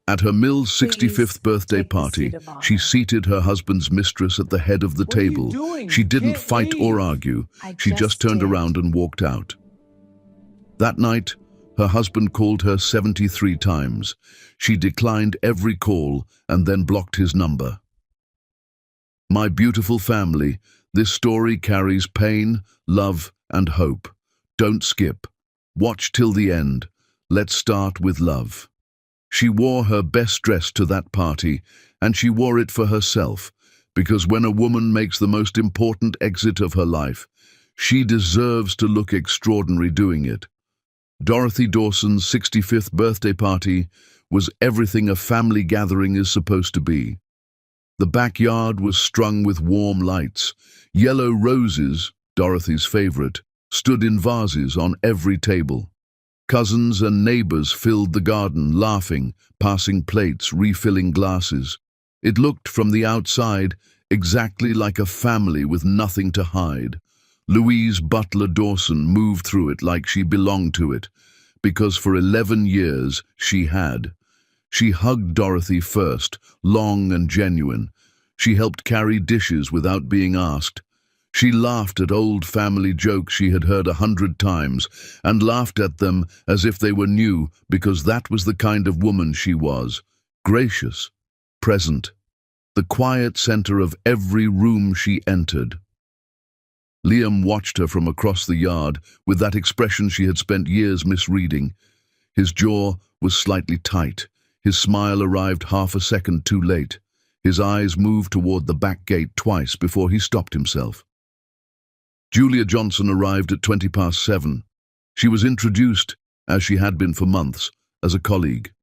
At her Mill's 65th Please birthday take the party, seat of honor. she seated her husband's mistress at the head of the What are you table. doing? She You didn't can't fight or leave. argue. I She just turned did. around and walked out. That night, her husband called her 73 times. She declined every call and then blocked his number. My beautiful family, this story carries pain, love, and hope. Don't skip. Watch till the end. Let's start with love. She wore her best dress to that party, and she wore it for herself, because when a woman makes the most important exit of her life, she deserves to look extraordinary doing it. Dorothy Dawson's 65th birthday party was everything a family gathering is supposed to be. The backyard was strung with warm lights. Yellow roses, Dorothy's favorite, stood in vases on every table. Cousins and neighbors filled the garden, laughing, passing plates, refilling glasses. It looked from the outside exactly like a family with nothing to hide. Louise Butler Dawson moved through it like she belonged to it, because for 11 years she had. She hugged Dorothy first, long and genuine. She helped carry dishes without being asked. She laughed at old family jokes she had heard 100 times, and laughed at them as if they were new, because that was the kind of woman she was. Gracious, present, the quiet center of every room she entered. Liam watched her from across the yard with that expression she had spent years misreading. His jaw was slightly tight. His smile arrived half a second too late. His eyes moved toward the back gate twice before he stopped himself. Julia Johnson arrived at 7:20. She was introduced, as she had been for months, as a colleague.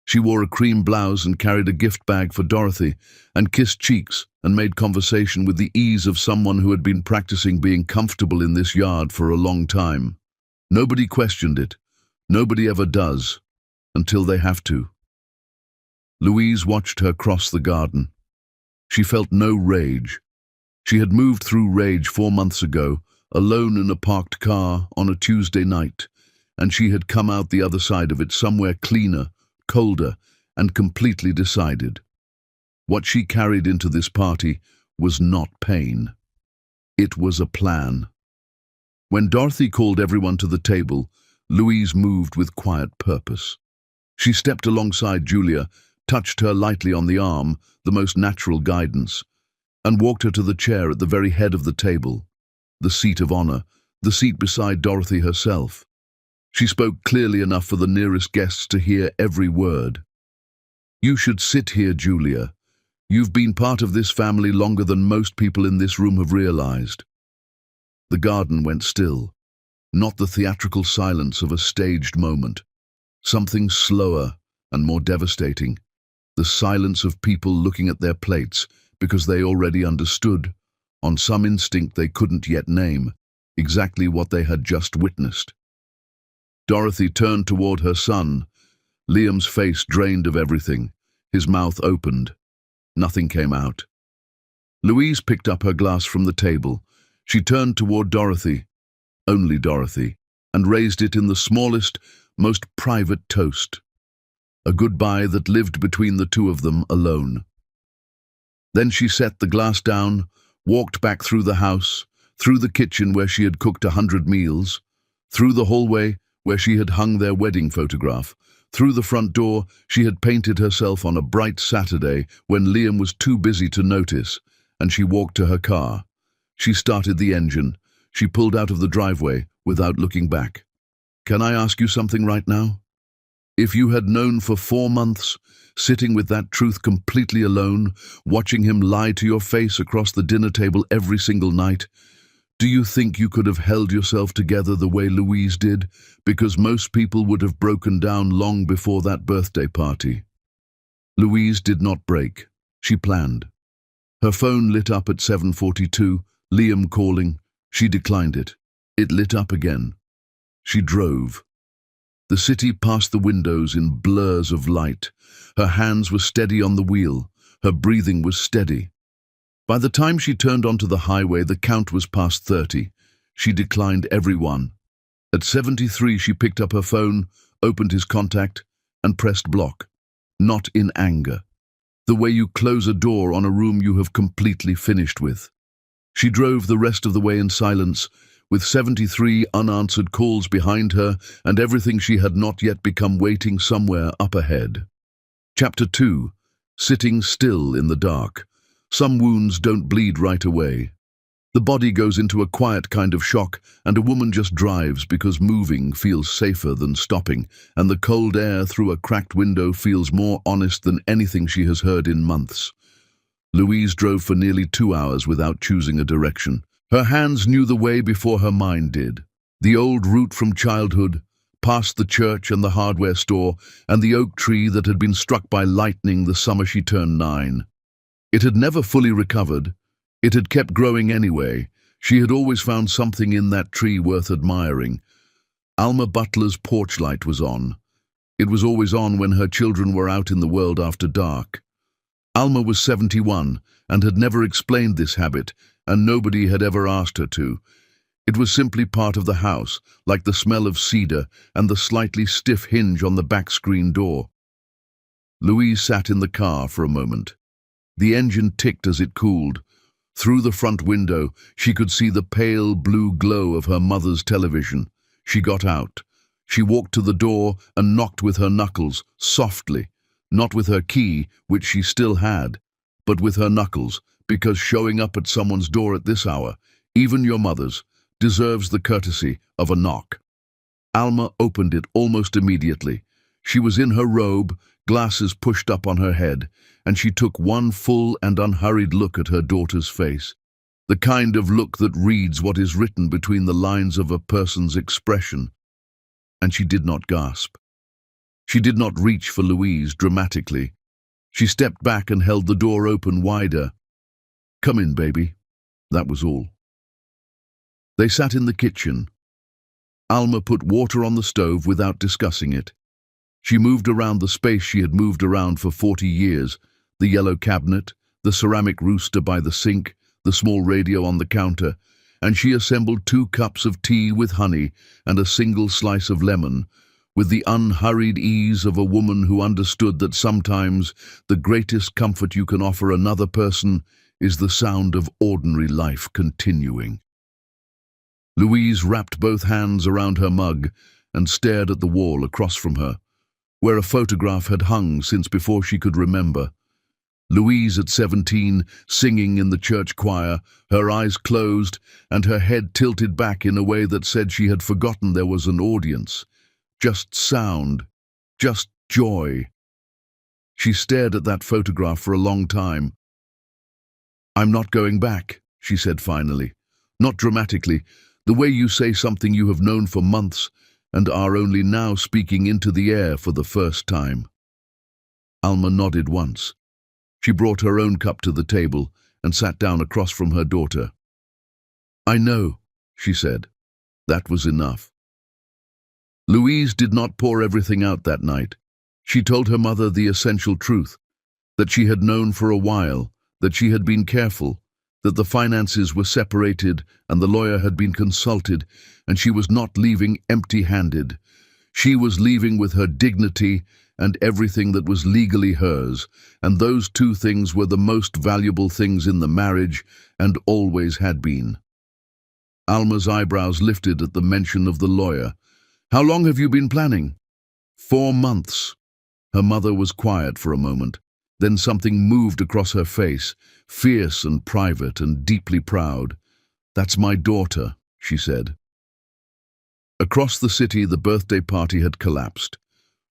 She wore a cream blouse and carried a gift bag for Dorothy, and kissed cheeks and made conversation with the ease of someone who had been practicing being comfortable in this yard for a long time. Nobody questioned it. Nobody ever does, until they have to. Louise watched her cross the garden. She felt no rage. She had moved through rage 4 months ago, alone in a parked car on a Tuesday night, and she had come out the other side of it somewhere cleaner, colder, and completely decided. What she carried into this party was not pain. It was a plan. When Dorothy called everyone to the table, Louise moved with quiet purpose. She stepped alongside Julia, touched her lightly on the arm, the most natural guidance, and walked her to the chair at the very head of the table, the seat of honor, the seat beside Dorothy herself. She spoke clearly enough for the nearest guests to hear every word. "You should sit here, Julia. You've been part of this family longer than most people in this room have realized." The garden went still, not the theatrical silence of a staged moment. Something slower and more devastating, the silence of people looking at their plates, because they already understood, on some instinct they couldn't yet name, exactly what they had just witnessed. Dorothy turned toward her son. Liam's face drained of everything, his mouth opened. Nothing came out. Louise picked up her glass from the table. She turned toward Dorothy, only Dorothy, and raised it in the smallest, most private toast. A goodbye that lived between the two of them alone. Then she set the glass down, walked back through the house, through the kitchen where she had cooked 100 meals, through the hallway where she had hung their wedding photograph, through the front door she had painted herself on a bright Saturday when Liam was too busy to notice, and she walked to her car. She started the engine. She pulled out of the driveway without looking back. "Can I ask you something right now? If you had known for 4 months, sitting with that truth completely alone, watching him lie to your face across the dinner table every single night, do you think you could have held yourself together the way Louise did? Because most people would have broken down long before that birthday party." Louise did not break. She planned. Her phone lit up at 7:42, Liam calling. She declined it. It lit up again. She drove. The city passed the windows in blurs of light. Her hands were steady on the wheel. Her breathing was steady. By the time she turned onto the highway, the count was past 30. She declined every one. At 73, she picked up her phone, opened his contact, and pressed block. not in anger. The way you close a door on a room you have completely finished with. She drove the rest of the way in silence, with 73 unanswered calls behind her and everything she had not yet become waiting somewhere up ahead. Chapter 2. Sitting still in the dark. Some wounds don't bleed right away. The body goes into a quiet kind of shock, and a woman just drives because moving feels safer than stopping, and the cold air through a cracked window feels more honest than anything she has heard in months. Louise drove for nearly 2 hours without choosing a direction. Her hands knew the way before her mind did. The old route from childhood, past the church and the hardware store, and the oak tree that had been struck by lightning the summer she turned 9. It had never fully recovered. It had kept growing anyway. She had always found something in that tree worth admiring. Alma Butler's porch light was on. It was always on when her children were out in the world after dark. Alma was 71 and had never explained this habit, and nobody had ever asked her to. It was simply part of the house, like the smell of cedar and the slightly stiff hinge on the back screen door. Louise sat in the car for a moment. The engine ticked as it cooled. Through the front window, she could see the pale blue glow of her mother's television. She got out. She walked to the door and knocked with her knuckles, softly, not with her key, which she still had, but with her knuckles, because showing up at someone's door at this hour, even your mother's, deserves the courtesy of a knock. Alma opened it almost immediately. She was in her robe, glasses pushed up on her head, and she took one full and unhurried look at her daughter's face, the kind of look that reads what is written between the lines of a person's expression. And she did not gasp. She did not reach for Louise dramatically. She stepped back and held the door open wider. "Come in, baby." That was all. They sat in the kitchen. Alma put water on the stove without discussing it. She moved around the space she had moved around for 40 years, the yellow cabinet, the ceramic rooster by the sink, the small radio on the counter, and she assembled 2 cups of tea with honey and a single slice of lemon, with the unhurried ease of a woman who understood that sometimes the greatest comfort you can offer another person is the sound of ordinary life continuing. Louise wrapped both hands around her mug and stared at the wall across from her, where a photograph had hung since before she could remember. Louise at 17, singing in the church choir, her eyes closed and her head tilted back in a way that said she had forgotten there was an audience. Just sound, just joy. She stared at that photograph for a long time. "I'm not going back," she said finally. Not dramatically, the way you say something you have known for months and are only now speaking into the air for the first time. Alma nodded once. She brought her own cup to the table and sat down across from her daughter. "I know," she said. That was enough. Louise did not pour everything out that night. She told her mother the essential truth, that she had known for a while, that she had been careful, that the finances were separated and the lawyer had been consulted, and she was not leaving empty-handed. She was leaving with her dignity and everything that was legally hers, and those 2 things were the most valuable things in the marriage and always had been. Alma's eyebrows lifted at the mention of the lawyer. "How long have you been planning?" 4 months. Her mother was quiet for a moment. Then something moved across her face, fierce and private and deeply proud. "That's my daughter," she said. Across the city, the birthday party had collapsed.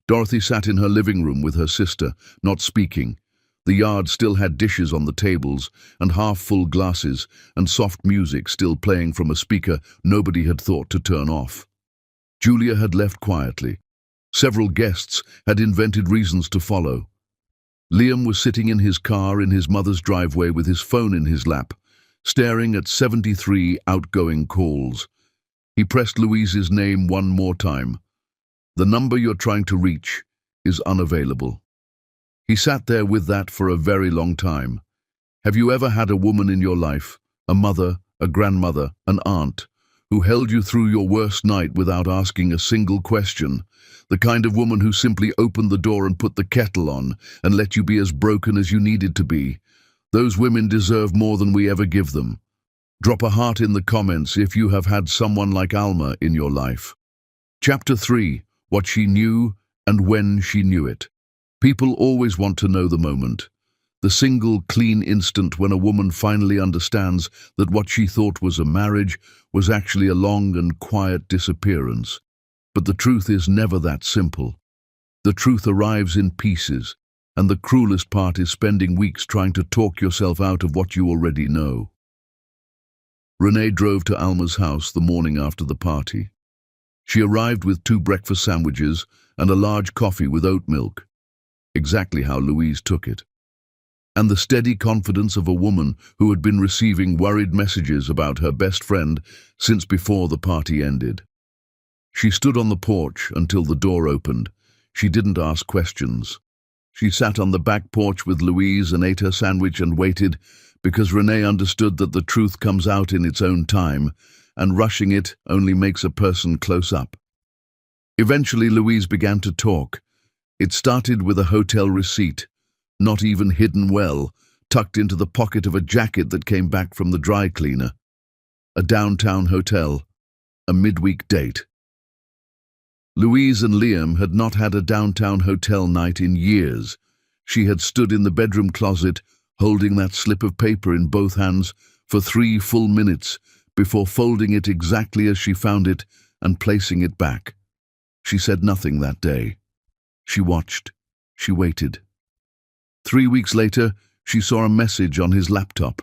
Dorothy sat in her living room with her sister, not speaking. The yard still had dishes on the tables, and half-full glasses, and soft music still playing from a speaker nobody had thought to turn off. Julia had left quietly. Several guests had invented reasons to follow. Liam was sitting in his car in his mother's driveway with his phone in his lap, staring at 73 outgoing calls. He pressed Louise's name one more time. "The number you're trying to reach is unavailable." He sat there with that for a very long time. Have you ever had a woman in your life, a mother, a grandmother, an aunt, who held you through your worst night without asking a single question, the kind of woman who simply opened the door and put the kettle on and let you be as broken as you needed to be. Those women deserve more than we ever give them. Drop a heart in the comments if you have had someone like Alma in your life. Chapter 3. What she knew and when she knew it. People always want to know the moment. The single, clean instant when a woman finally understands that what she thought was a marriage was actually a long and quiet disappearance. But the truth is never that simple. The truth arrives in pieces, and the cruelest part is spending weeks trying to talk yourself out of what you already know. Renee drove to Alma's house the morning after the party. She arrived with 2 breakfast sandwiches and a large coffee with oat milk, exactly how Louise took it, and the steady confidence of a woman who had been receiving worried messages about her best friend since before the party ended. She stood on the porch until the door opened. She didn't ask questions. She sat on the back porch with Louise and ate her sandwich and waited, because Renee understood that the truth comes out in its own time, and rushing it only makes a person close up. Eventually Louise began to talk. It started with a hotel receipt, not even hidden well, tucked into the pocket of a jacket that came back from the dry cleaner. A downtown hotel, a midweek date. Louise and Liam had not had a downtown hotel night in years. She had stood in the bedroom closet, holding that slip of paper in both hands for 3 full minutes before folding it exactly as she found it and placing it back. She said nothing that day. She watched. She waited. 3 weeks later, she saw a message on his laptop.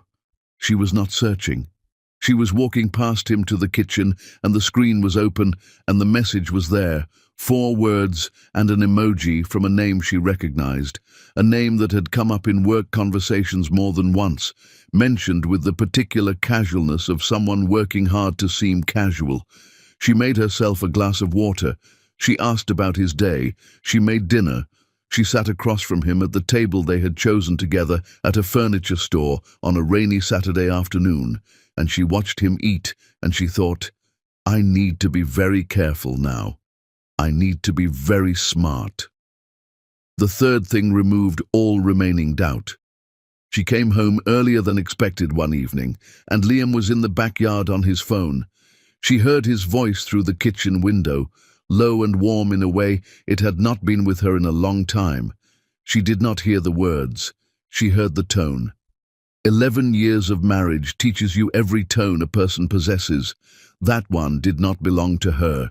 She was not searching. She was walking past him to the kitchen, and the screen was open, and the message was there. 4 words and an emoji from a name she recognized, a name that had come up in work conversations more than once, mentioned with the particular casualness of someone working hard to seem casual. She made herself a glass of water. She asked about his day. She made dinner. She sat across from him at the table they had chosen together at a furniture store on a rainy Saturday afternoon, and she watched him eat, and she thought, I need to be very careful now. I need to be very smart. The third thing removed all remaining doubt. She came home earlier than expected one evening, and Liam was in the backyard on his phone. She heard his voice through the kitchen window, low and warm in a way it had not been with her in a long time. She did not hear the words. She heard the tone. 11 years of marriage teaches you every tone a person possesses. That one did not belong to her.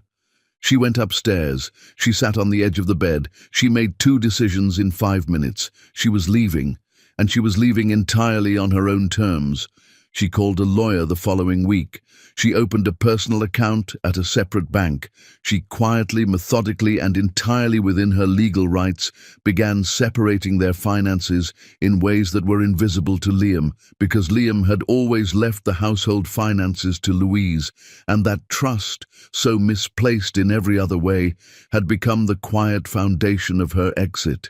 She went upstairs. She sat on the edge of the bed. She made 2 decisions in 5 minutes. She was leaving, and she was leaving entirely on her own terms. She called a lawyer the following week. She opened a personal account at a separate bank. She quietly, methodically, and entirely within her legal rights began separating their finances in ways that were invisible to Liam, because Liam had always left the household finances to Louise, and that trust, so misplaced in every other way, had become the quiet foundation of her exit.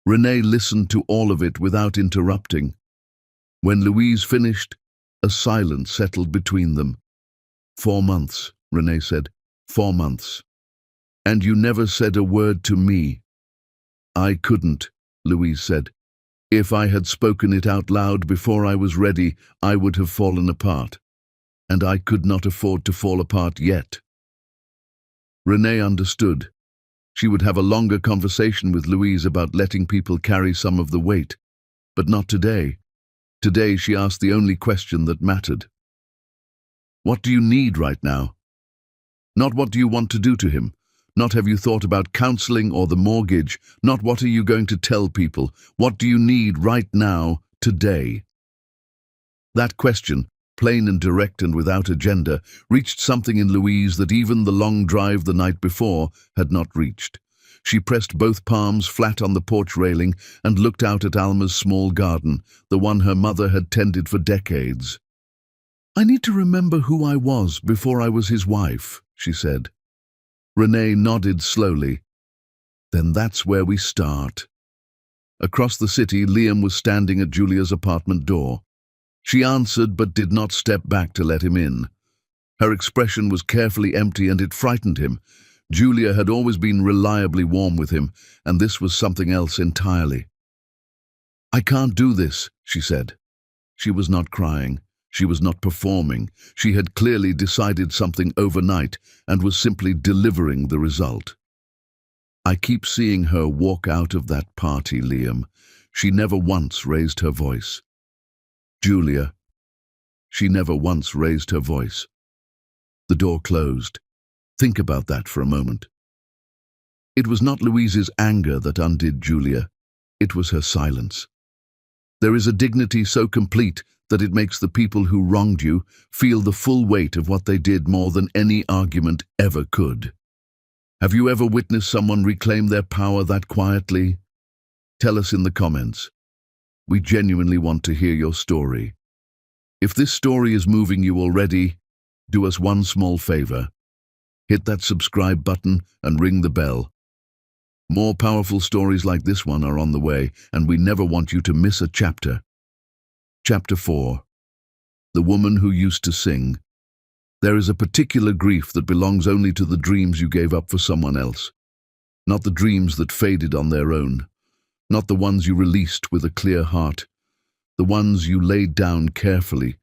Renee listened to all of it without interrupting. When Louise finished, a silence settled between them. 4 months, Renee said. 4 months. And you never said a word to me. I couldn't, Louise said. If I had spoken it out loud before I was ready, I would have fallen apart. And I could not afford to fall apart yet. Renee understood. She would have a longer conversation with Louise about letting people carry some of the weight. But not today. Today she asked the only question that mattered. What do you need right now? Not what do you want to do to him. Not have you thought about counseling or the mortgage. Not what are you going to tell people. What do you need right now, today? That question, plain and direct and without agenda, reached something in Louise that even the long drive the night before had not reached. She pressed both palms flat on the porch railing and looked out at Alma's small garden, the one her mother had tended for decades. I need to remember who I was before I was his wife, she said. Renee nodded slowly. Then that's where we start. Across the city, Liam was standing at Julia's apartment door. She answered but did not step back to let him in. Her expression was carefully empty and it frightened him. Julia had always been reliably warm with him, and this was something else entirely. "I can't do this," she said. She was not crying. She was not performing. She had clearly decided something overnight and was simply delivering the result. "I keep seeing her walk out of that party, Liam. She never once raised her voice." "Julia." She never once raised her voice. The door closed. Think about that for a moment. It was not Louise's anger that undid Julia. It was her silence. There is a dignity so complete that it makes the people who wronged you feel the full weight of what they did more than any argument ever could. Have you ever witnessed someone reclaim their power that quietly? Tell us in the comments. We genuinely want to hear your story. If this story is moving you already, do us one small favor. Hit that subscribe button and ring the bell. More powerful stories like this one are on the way, and we never want you to miss a chapter. Chapter 4. The Woman Who Used to Sing. There is a particular grief that belongs only to the dreams you gave up for someone else. Not the dreams that faded on their own. Not the ones you released with a clear heart. The ones you laid down carefully,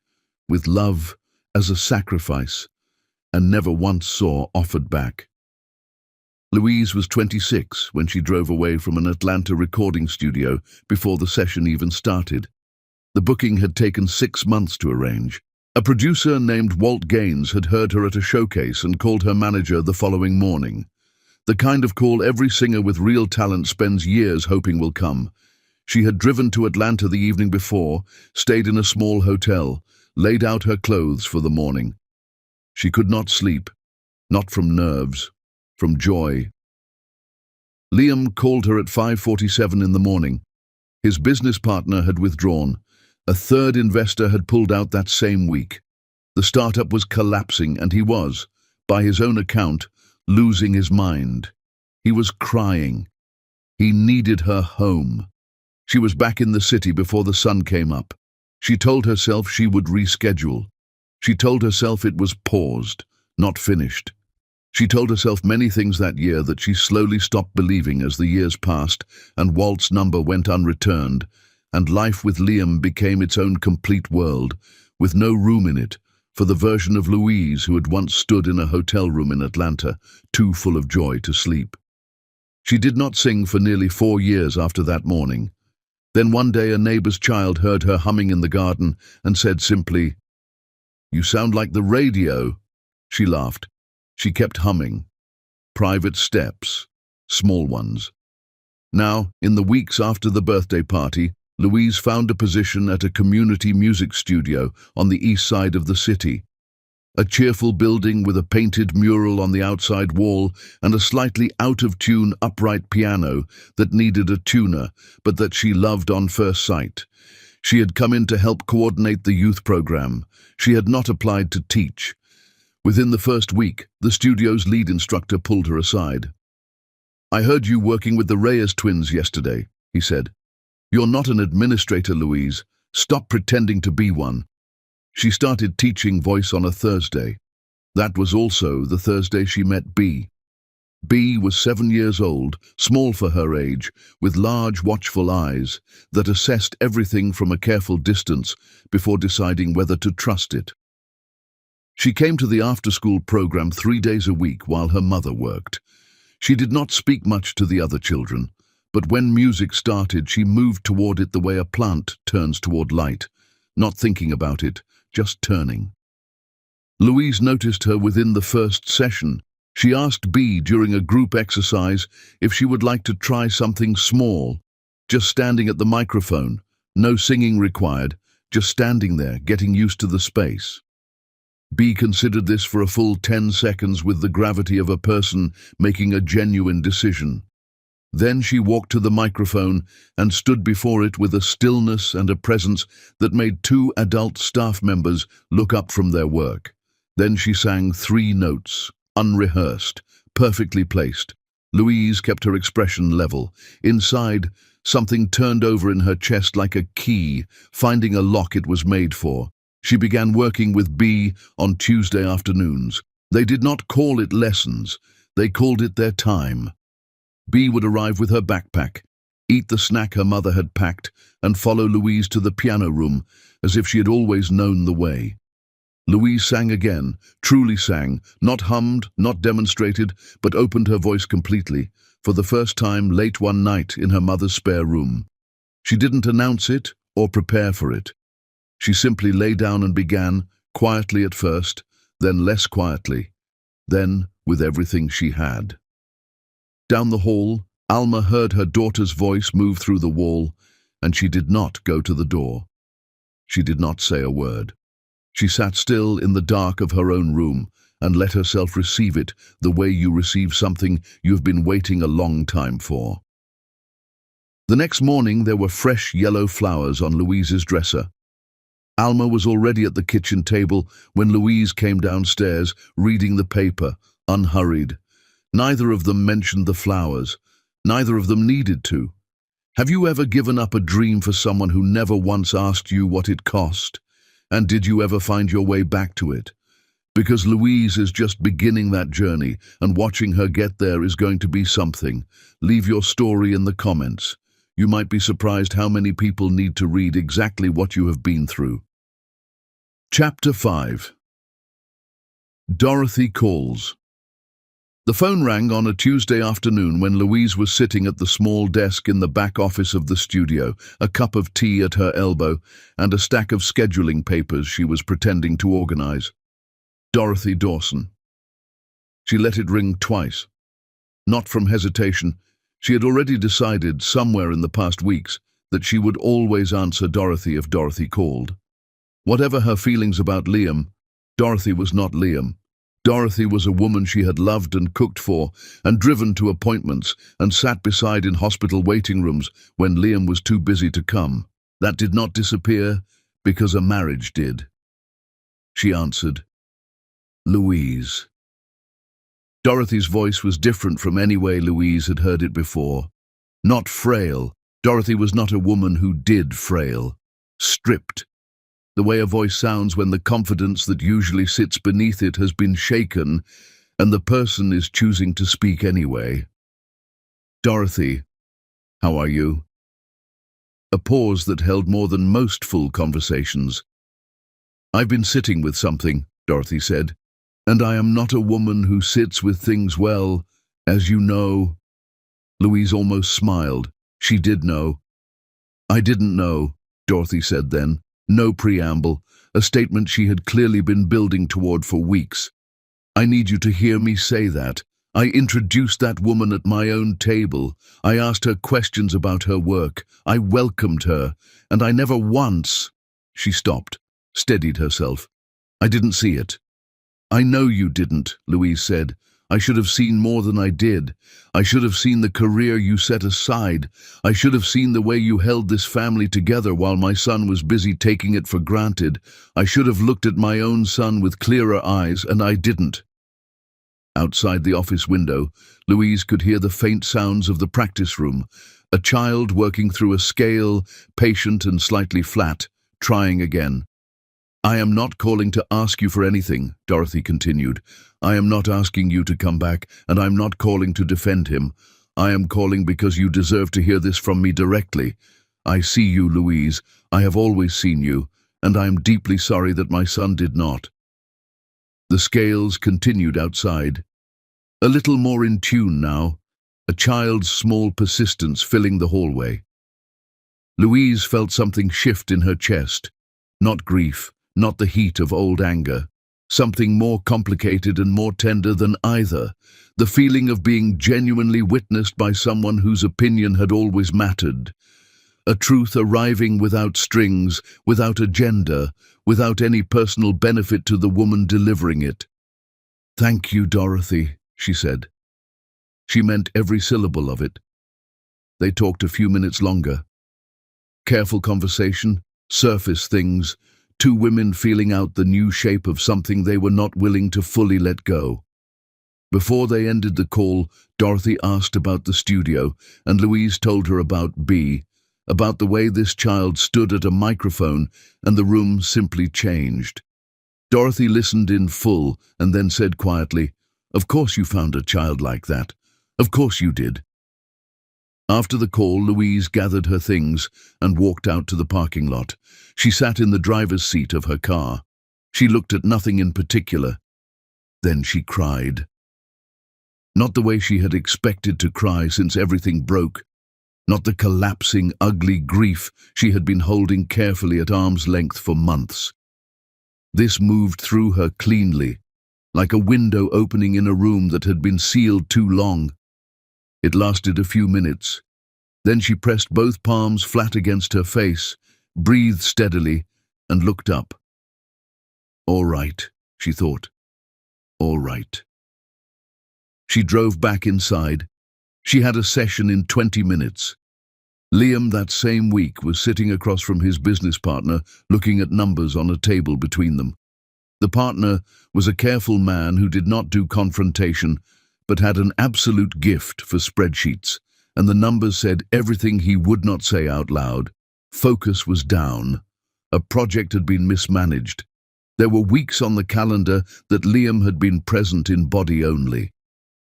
with love as a sacrifice, and never once saw offered back. Louise was 26 when she drove away from an Atlanta recording studio before the session even started. The booking had taken 6 months to arrange. A producer named Walt Gaines had heard her at a showcase and called her manager the following morning. The kind of call every singer with real talent spends years hoping will come. She had driven to Atlanta the evening before, stayed in a small hotel, laid out her clothes for the morning. She could not sleep, not from nerves, from joy. Liam called her at 5:47 in the morning. His business partner had withdrawn. A third investor had pulled out that same week. The startup was collapsing and he was, by his own account, losing his mind. He was crying. He needed her home. She was back in the city before the sun came up. She told herself she would reschedule. She told herself it was paused, not finished. She told herself many things that year that she slowly stopped believing as the years passed and Walt's number went unreturned, and life with Liam became its own complete world, with no room in it for the version of Louise who had once stood in a hotel room in Atlanta, too full of joy to sleep. She did not sing for nearly 4 years after that morning. Then one day a neighbor's child heard her humming in the garden and said simply, "You sound like the radio." She laughed. She kept humming. Private steps, small ones. Now, in the weeks after the birthday party, Louise found a position at a community music studio on the east side of the city. A cheerful building with a painted mural on the outside wall and a slightly out-of-tune upright piano that needed a tuner, but that she loved on first sight. She had come in to help coordinate the youth program. She had not applied to teach. Within the first week, the studio's lead instructor pulled her aside. "I heard you working with the Reyes twins yesterday," he said. "You're not an administrator, Louise. Stop pretending to be one." She started teaching voice on a Thursday. That was also the Thursday she met B. B was 7 years old, small for her age, with large, watchful eyes that assessed everything from a careful distance before deciding whether to trust it. She came to the after-school program 3 days a week while her mother worked. She did not speak much to the other children, but when music started, she moved toward it the way a plant turns toward light, not thinking about it, just turning. Louise noticed her within the first session. She asked B during a group exercise if she would like to try something small, just standing at the microphone, no singing required, just standing there, getting used to the space. B considered this for a full 10 seconds with the gravity of a person making a genuine decision. Then she walked to the microphone and stood before it with a stillness and a presence that made 2 adult staff members look up from their work. Then she sang 3 notes, unrehearsed, perfectly placed. Louise kept her expression level. Inside, something turned over in her chest like a key, finding a lock it was made for. She began working with B on Tuesday afternoons. They did not call it lessons, they called it their time. B would arrive with her backpack, eat the snack her mother had packed, and follow Louise to the piano room as if she had always known the way. Louise sang again, truly sang, not hummed, not demonstrated, but opened her voice completely, for the first time late one night in her mother's spare room. She didn't announce it or prepare for it. She simply lay down and began, quietly at first, then less quietly, then with everything she had. Down the hall, Alma heard her daughter's voice move through the wall, and she did not go to the door. She did not say a word. She sat still in the dark of her own room and let herself receive it the way you receive something you've been waiting a long time for. The next morning there were fresh yellow flowers on Louise's dresser. Alma was already at the kitchen table when Louise came downstairs, reading the paper, unhurried. Neither of them mentioned the flowers. Neither of them needed to. Have you ever given up a dream for someone who never once asked you what it cost? And did you ever find your way back to it? Because Louise is just beginning that journey, and watching her get there is going to be something. Leave your story in the comments. You might be surprised how many people need to read exactly what you have been through. Chapter 5. Dorothy calls. The phone rang on a Tuesday afternoon when Louise was sitting at the small desk in the back office of the studio, a cup of tea at her elbow, and a stack of scheduling papers she was pretending to organize. Dorothy Dawson. She let it ring twice. Not from hesitation. She had already decided, somewhere in the past weeks, that she would always answer Dorothy if Dorothy called. Whatever her feelings about Liam, Dorothy was not Liam. Dorothy was a woman she had loved and cooked for, and driven to appointments, and sat beside in hospital waiting rooms when Liam was too busy to come. That did not disappear, because a marriage did. She answered, Louise. Dorothy's voice was different from any way Louise had heard it before. Not frail. Dorothy was not a woman who did frail. Stripped. The way a voice sounds when the confidence that usually sits beneath it has been shaken, and the person is choosing to speak anyway. Dorothy, how are you? A pause that held more than most full conversations. I've been sitting with something, Dorothy said, and I am not a woman who sits with things well, as you know. Louise almost smiled. She did know. I didn't know, Dorothy said then. No preamble, a statement she had clearly been building toward for weeks. I need you to hear me say that. I introduced that woman at my own table. I asked her questions about her work. I welcomed her, and I never once... She stopped, steadied herself. I didn't see it. I know you didn't, Louise said. I should have seen more than I did. I should have seen the career you set aside. I should have seen the way you held this family together while my son was busy taking it for granted. I should have looked at my own son with clearer eyes, and I didn't. Outside the office window, Louise could hear the faint sounds of the practice room, a child working through a scale, patient and slightly flat, trying again. I am not calling to ask you for anything, Dorothy continued. I am not asking you to come back, and I'm not calling to defend him. I am calling because you deserve to hear this from me directly. I see you, Louise. I have always seen you, and I am deeply sorry that my son did not. The scales continued outside. A little more in tune now, a child's small persistence filling the hallway. Louise felt something shift in her chest, not grief, not the heat of old anger, something more complicated and more tender than either, the feeling of being genuinely witnessed by someone whose opinion had always mattered, a truth arriving without strings, without agenda, without any personal benefit to the woman delivering it. Thank you, Dorothy, she said. She meant every syllable of it. They talked a few minutes longer. Careful conversation, surface things, two women feeling out the new shape of something they were not willing to fully let go. Before they ended the call, Dorothy asked about the studio, and Louise told her about B. about the way this child stood at a microphone and the room simply changed. Dorothy listened in full and then said quietly, "Of course you found a child like that. Of course you did." After the call, Louise gathered her things and walked out to the parking lot. She sat in the driver's seat of her car. She looked at nothing in particular. Then she cried. Not the way she had expected to cry since everything broke. Not the collapsing, ugly grief she had been holding carefully at arm's length for months. This moved through her cleanly, like a window opening in a room that had been sealed too long. It lasted a few minutes. Then she pressed both palms flat against her face, breathed steadily, and looked up. "All right," she thought. "All right." She drove back inside. She had a session in 20 minutes. Liam, that same week, was sitting across from his business partner, looking at numbers on a table between them. The partner was a careful man who did not do confrontation, but had an absolute gift for spreadsheets, and the numbers said everything he would not say out loud. Focus was down. A project had been mismanaged. There were weeks on the calendar that Liam had been present in body only.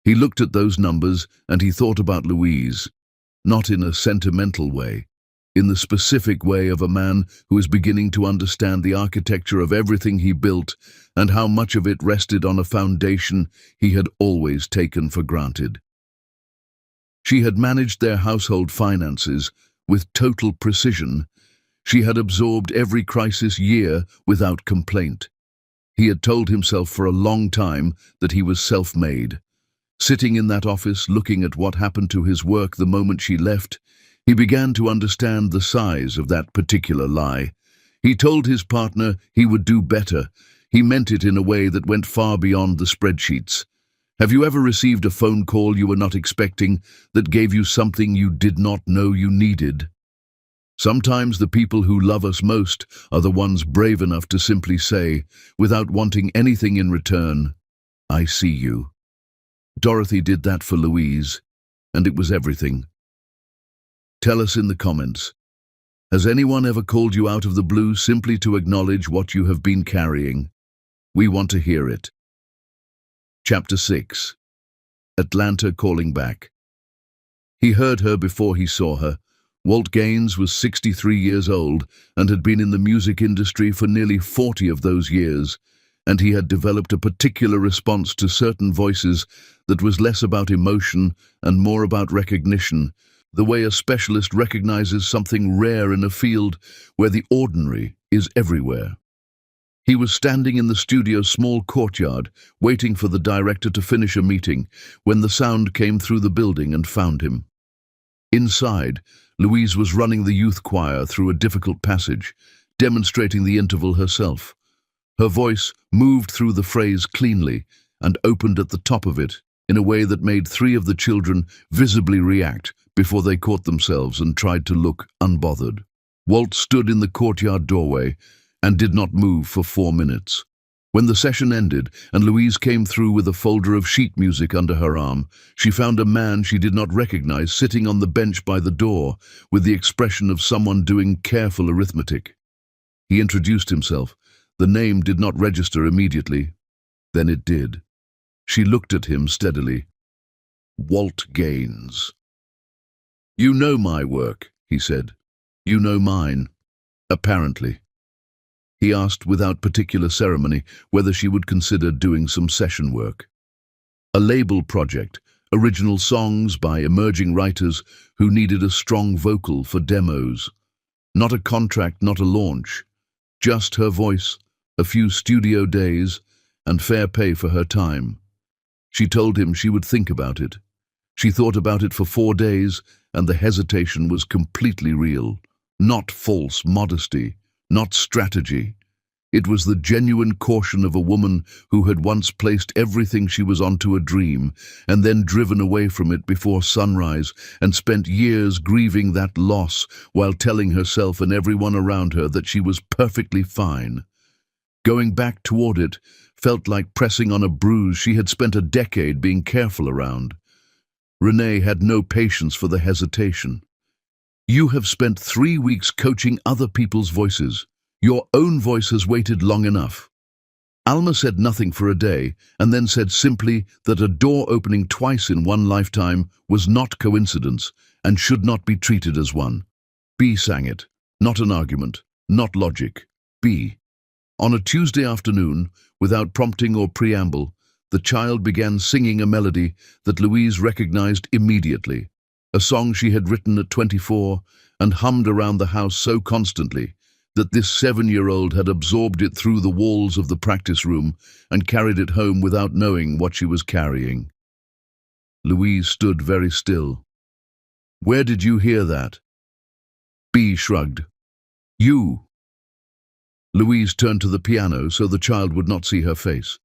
He looked at those numbers and he thought about Louise, not in a sentimental way, in the specific way of a man who is beginning to understand the architecture of everything he built and how much of it rested on a foundation he had always taken for granted. She had managed their household finances with total precision. She had absorbed every crisis year without complaint. He had told himself for a long time that he was self-made. Sitting in that office, looking at what happened to his work the moment she left, he began to understand the size of that particular lie. He told his partner he would do better. He meant it in a way that went far beyond the spreadsheets. Have you ever received a phone call you were not expecting that gave you something you did not know you needed? Sometimes the people who love us most are the ones brave enough to simply say, without wanting anything in return, "I see you." Dorothy did that for Louise, and it was everything. Tell us in the comments. Has anyone ever called you out of the blue simply to acknowledge what you have been carrying? We want to hear it. Chapter 6. Atlanta Calling Back. He heard her before he saw her. Walt Gaines was 63 years old and had been in the music industry for nearly 40 of those years, and he had developed a particular response to certain voices that was less about emotion and more about recognition, the way a specialist recognizes something rare in a field where the ordinary is everywhere. He was standing in the studio's small courtyard, waiting for the director to finish a meeting, when the sound came through the building and found him. Inside, Louise was running the youth choir through a difficult passage, demonstrating the interval herself. Her voice moved through the phrase cleanly and opened at the top of it in a way that made 3 of the children visibly react before they caught themselves and tried to look unbothered. Walt stood in the courtyard doorway and did not move for 4 minutes. When the session ended and Louise came through with a folder of sheet music under her arm, she found a man she did not recognize sitting on the bench by the door with the expression of someone doing careful arithmetic. He introduced himself. The name did not register immediately. Then it did. She looked at him steadily. Walt Gaines. "You know my work," he said. "You know mine." Apparently. He asked without particular ceremony whether she would consider doing some session work. A label project, original songs by emerging writers who needed a strong vocal for demos. Not a contract, not a launch. Just her voice, a few studio days, and fair pay for her time. She told him she would think about it. She thought about it for 4 days, and the hesitation was completely real. Not false modesty, not strategy. It was the genuine caution of a woman who had once placed everything she was onto a dream and then driven away from it before sunrise and spent years grieving that loss while telling herself and everyone around her that she was perfectly fine. Going back toward it felt like pressing on a bruise she had spent a decade being careful around. Renee had no patience for the hesitation. You have spent 3 weeks coaching other people's voices. Your own voice has waited long enough. Alma said nothing for a day, and then said simply that a door opening twice in one lifetime was not coincidence and should not be treated as one. B sang it, not an argument, not logic. B. On a Tuesday afternoon, without prompting or preamble, the child began singing a melody that Louise recognized immediately, a song she had written at 24 and hummed around the house so constantly that this 7-year-old had absorbed it through the walls of the practice room and carried it home without knowing what she was carrying. Louise stood very still. "Where did you hear that?" B shrugged. "You." Louise turned to the piano so the child would not see her face.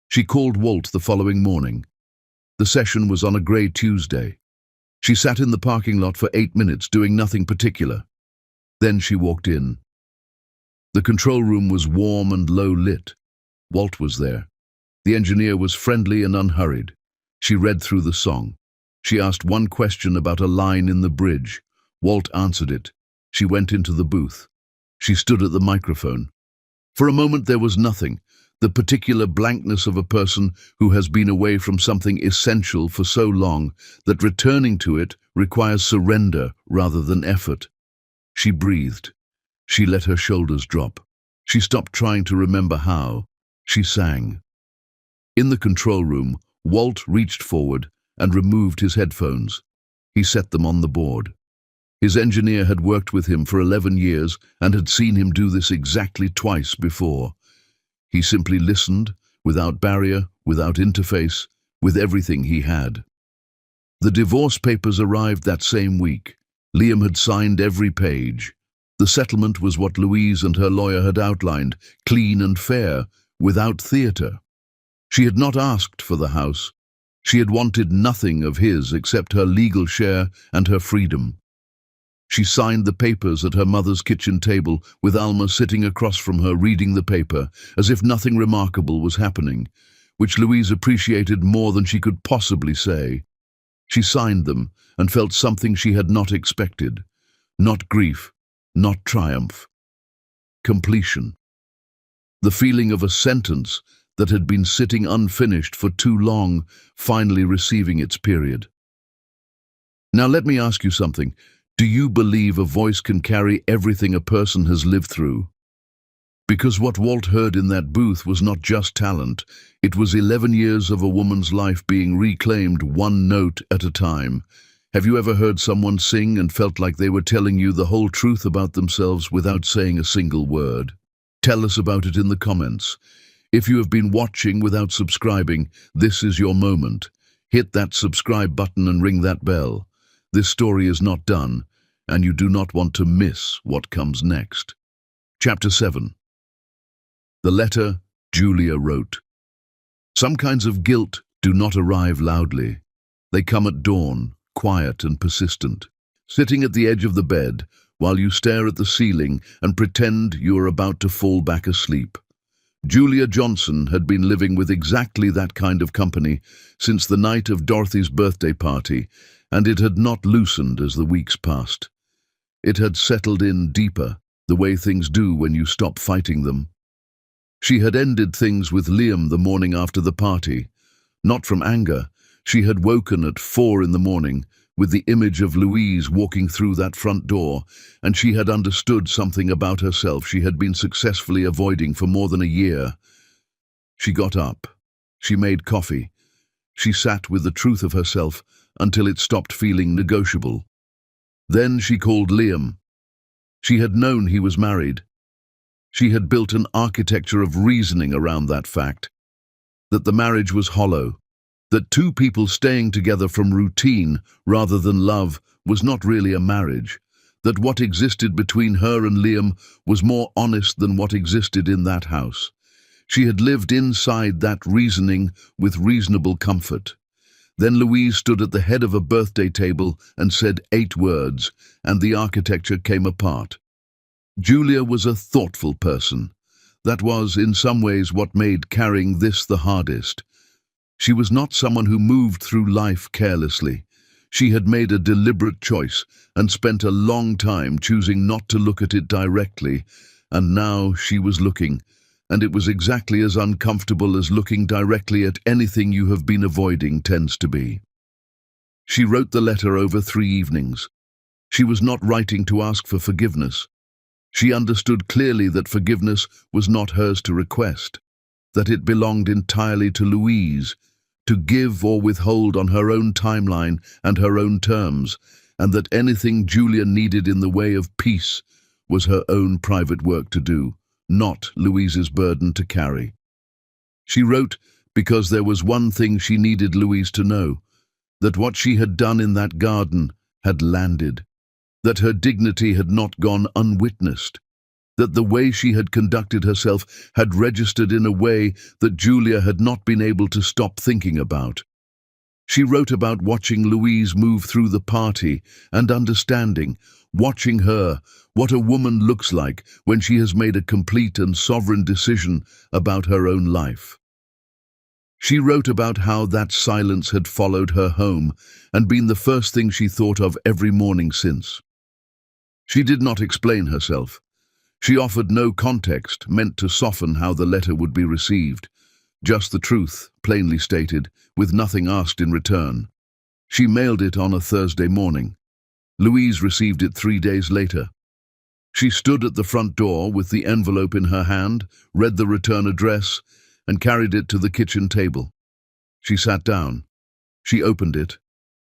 She called Walt the following morning. The session was on a grey Tuesday. She sat in the parking lot for 8 minutes doing nothing particular. Then she walked in. The control room was warm and low lit. Walt was there. The engineer was friendly and unhurried. She read through the song. She asked one question about a line in the bridge. Walt answered it. She went into the booth. She stood at the microphone. For a moment there was nothing, the particular blankness of a person who has been away from something essential for so long that returning to it requires surrender rather than effort. She breathed. She let her shoulders drop. She stopped trying to remember how. She sang. In the control room, Walt reached forward and removed his headphones. He set them on the board. His engineer had worked with him for 11 years and had seen him do this exactly twice before. He simply listened, without barrier, without interface, with everything he had. The divorce papers arrived that same week. Liam had signed every page. The settlement was what Louise and her lawyer had outlined, clean and fair, without theatre. She had not asked for the house. She had wanted nothing of his except her legal share and her freedom. She signed the papers at her mother's kitchen table, with Alma sitting across from her reading the paper, as if nothing remarkable was happening, which Louise appreciated more than she could possibly say. She signed them and felt something she had not expected. Not grief, not triumph. Completion. The feeling of a sentence that had been sitting unfinished for too long, finally receiving its period. Now let me ask you something. Do you believe a voice can carry everything a person has lived through? Because what Walt heard in that booth was not just talent, it was 11 years of a woman's life being reclaimed one note at a time. Have you ever heard someone sing and felt like they were telling you the whole truth about themselves without saying a single word? Tell us about it in the comments. If you have been watching without subscribing, this is your moment. Hit that subscribe button and ring that bell. This story is not done, and you do not want to miss what comes next. Chapter 7. The letter Julia wrote. Some kinds of guilt do not arrive loudly. They come at dawn, quiet and persistent, sitting at the edge of the bed while you stare at the ceiling and pretend you are about to fall back asleep. Julia Johnson had been living with exactly that kind of company since the night of Dorothy's birthday party, and it had not loosened as the weeks passed. It had settled in deeper, the way things do when you stop fighting them. She had ended things with Liam the morning after the party. Not from anger. She had woken at 4 in the morning with the image of Louise walking through that front door, and she had understood something about herself she had been successfully avoiding for more than a year. She got up. She made coffee. She sat with the truth of herself until it stopped feeling negotiable. Then she called Liam. She had known he was married. She had built an architecture of reasoning around that fact, that the marriage was hollow, that two people staying together from routine rather than love was not really a marriage, that what existed between her and Liam was more honest than what existed in that house. She had lived inside that reasoning with reasonable comfort. Then Louise stood at the head of a birthday table and said 8 words, and the architecture came apart. Julia was a thoughtful person. That was, in some ways, what made carrying this the hardest. She was not someone who moved through life carelessly. She had made a deliberate choice and spent a long time choosing not to look at it directly, and now she was looking, and it was exactly as uncomfortable as looking directly at anything you have been avoiding tends to be. She wrote the letter over 3 evenings. She was not writing to ask for forgiveness. She understood clearly that forgiveness was not hers to request, that it belonged entirely to Louise, to give or withhold on her own timeline and her own terms, and that anything Julia needed in the way of peace was her own private work to do, not Louise's burden to carry. She wrote because there was one thing she needed Louise to know, that what she had done in that garden had landed, that her dignity had not gone unwitnessed, that the way she had conducted herself had registered in a way that Julia had not been able to stop thinking about. She wrote about watching Louise move through the party and understanding, watching her, what a woman looks like when she has made a complete and sovereign decision about her own life. She wrote about how that silence had followed her home and been the first thing she thought of every morning since. She did not explain herself. She offered no context meant to soften how the letter would be received. Just the truth, plainly stated, with nothing asked in return. She mailed it on a Thursday morning. Louise received it 3 days later. She stood at the front door with the envelope in her hand, read the return address, and carried it to the kitchen table. She sat down. She opened it.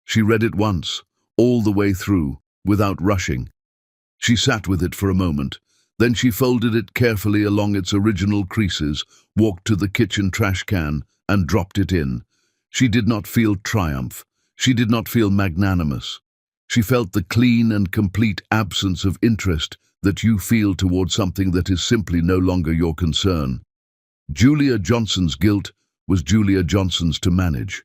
She read it once, all the way through, without rushing. She sat with it for a moment. Then she folded it carefully along its original creases, walked to the kitchen trash can, and dropped it in. She did not feel triumph. She did not feel magnanimous. She felt the clean and complete absence of interest that you feel toward something that is simply no longer your concern. Julia Johnson's guilt was Julia Johnson's to manage.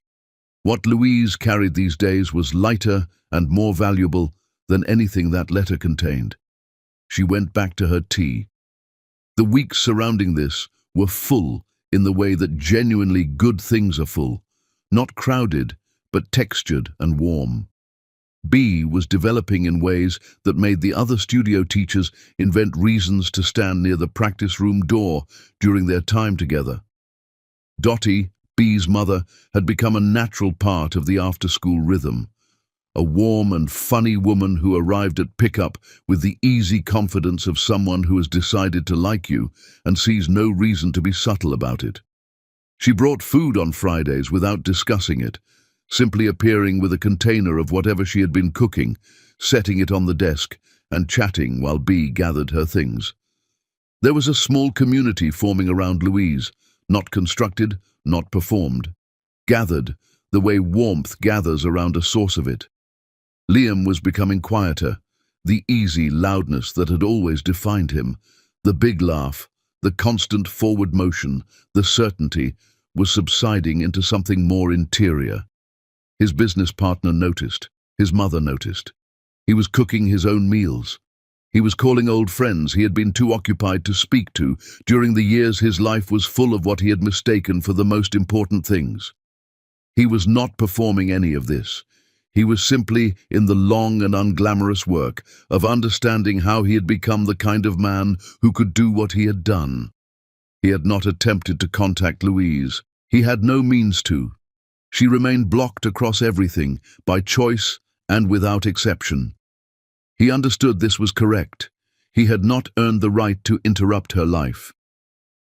What Louise carried these days was lighter and more valuable than anything that letter contained. She went back to her tea. The weeks surrounding this were full in the way that genuinely good things are full, not crowded, but textured and warm. B was developing in ways that made the other studio teachers invent reasons to stand near the practice room door during their time together. Dottie, B's mother, had become a natural part of the after-school rhythm. A warm and funny woman who arrived at pickup with the easy confidence of someone who has decided to like you and sees no reason to be subtle about it. She brought food on Fridays without discussing it, simply appearing with a container of whatever she had been cooking, setting it on the desk, and chatting while B gathered her things. There was a small community forming around Louise, not constructed, not performed. Gathered, the way warmth gathers around a source of it. Liam was becoming quieter, the easy loudness that had always defined him, the big laugh, the constant forward motion, the certainty, was subsiding into something more interior. His business partner noticed. His mother noticed. He was cooking his own meals. He was calling old friends he had been too occupied to speak to during the years his life was full of what he had mistaken for the most important things. He was not performing any of this. He was simply in the long and unglamorous work of understanding how he had become the kind of man who could do what he had done. He had not attempted to contact Louise. He had no means to. She remained blocked across everything, by choice and without exception. He understood this was correct. He had not earned the right to interrupt her life.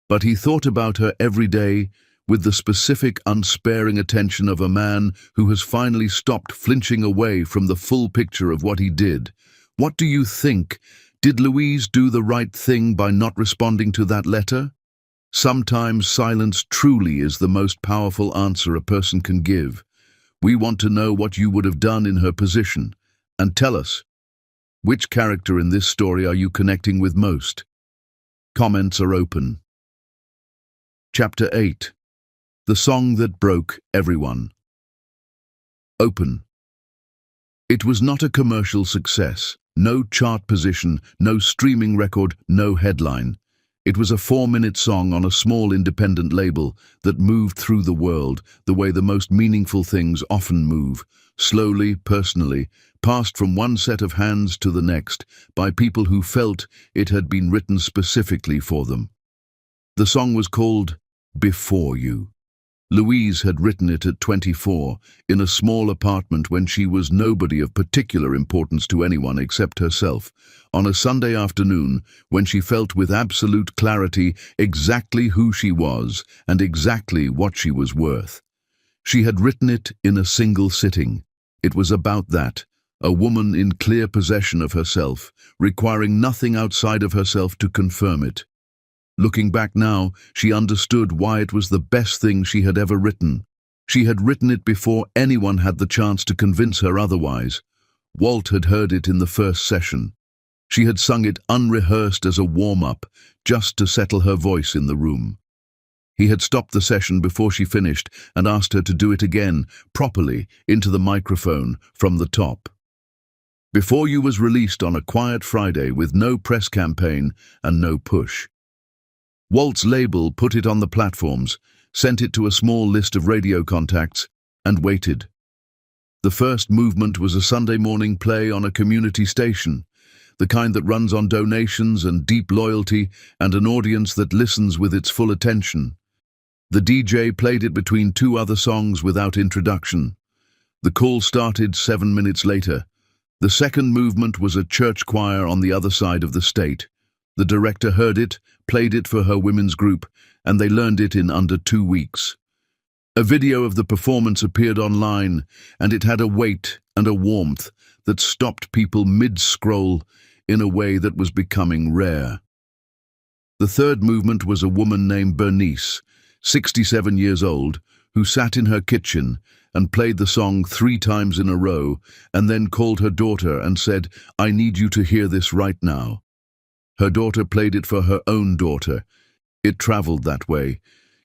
But he thought about her every day with the specific, unsparing attention of a man who has finally stopped flinching away from the full picture of what he did. What do you think? Did Louise do the right thing by not responding to that letter? Sometimes silence truly is the most powerful answer a person can give. We want to know what you would have done in her position. And tell us, which character in this story are you connecting with most? Comments are open. Chapter 8. The Song That Broke Everyone. Open. It was not a commercial success. No chart position, no streaming record, no headline. It was a 4-minute song on a small independent label that moved through the world the way the most meaningful things often move, slowly, personally, passed from one set of hands to the next by people who felt it had been written specifically for them. The song was called Before You. Louise had written it at 24, in a small apartment when she was nobody of particular importance to anyone except herself, on a Sunday afternoon when she felt with absolute clarity exactly who she was and exactly what she was worth. She had written it in a single sitting. It was about that, a woman in clear possession of herself, requiring nothing outside of herself to confirm it. Looking back now, she understood why it was the best thing she had ever written. She had written it before anyone had the chance to convince her otherwise. Walt had heard it in the first session. She had sung it unrehearsed as a warm-up, just to settle her voice in the room. He had stopped the session before she finished and asked her to do it again, properly, into the microphone, from the top. Before You was released on a quiet Friday with no press campaign and no push. Walt's label put it on the platforms, sent it to a small list of radio contacts, and waited. The first movement was a Sunday morning play on a community station, the kind that runs on donations and deep loyalty and an audience that listens with its full attention. The DJ played it between two other songs without introduction. The call started 7 minutes later. The second movement was a church choir on the other side of the state. The director heard it, played it for her women's group, and they learned it in under 2 weeks. A video of the performance appeared online, and it had a weight and a warmth that stopped people mid-scroll in a way that was becoming rare. The third movement was a woman named Bernice, 67 years old, who sat in her kitchen and played the song 3 times in a row, and then called her daughter and said, "I need you to hear this right now." Her daughter played it for her own daughter. It traveled that way,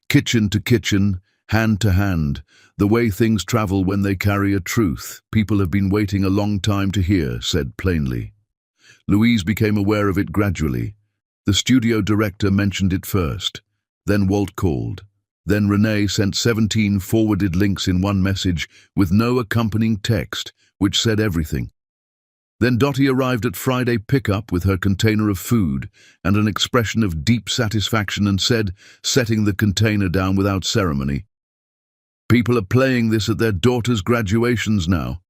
kitchen to kitchen, hand to hand, the way things travel when they carry a truth people have been waiting a long time to hear, said plainly. Louise became aware of it gradually. The studio director mentioned it first. Then Walt called. Then Renee sent 17 forwarded links in one message with no accompanying text, which said everything. Then Dottie arrived at Friday pickup with her container of food and an expression of deep satisfaction and said, setting the container down without ceremony, "People are playing this at their daughters' graduations now."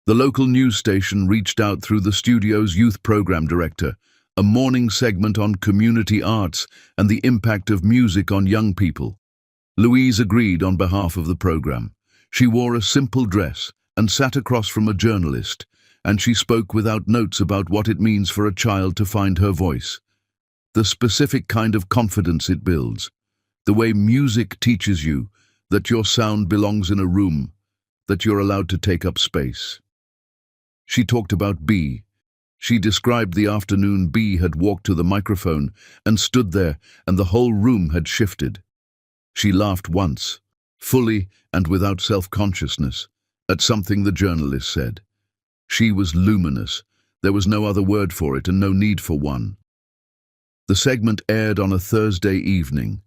The local news station reached out through the studio's youth program director, a morning segment on community arts and the impact of music on young people. Louise agreed on behalf of the program. She wore a simple dress and sat across from a journalist, and she spoke without notes about what it means for a child to find her voice. The specific kind of confidence it builds. The way music teaches you that your sound belongs in a room, that you're allowed to take up space. She talked about B. She described the afternoon B had walked to the microphone and stood there, and the whole room had shifted. She laughed once, fully and without self-consciousness, at something the journalist said. She was luminous. There was no other word for it and no need for one. The segment aired on a Thursday evening.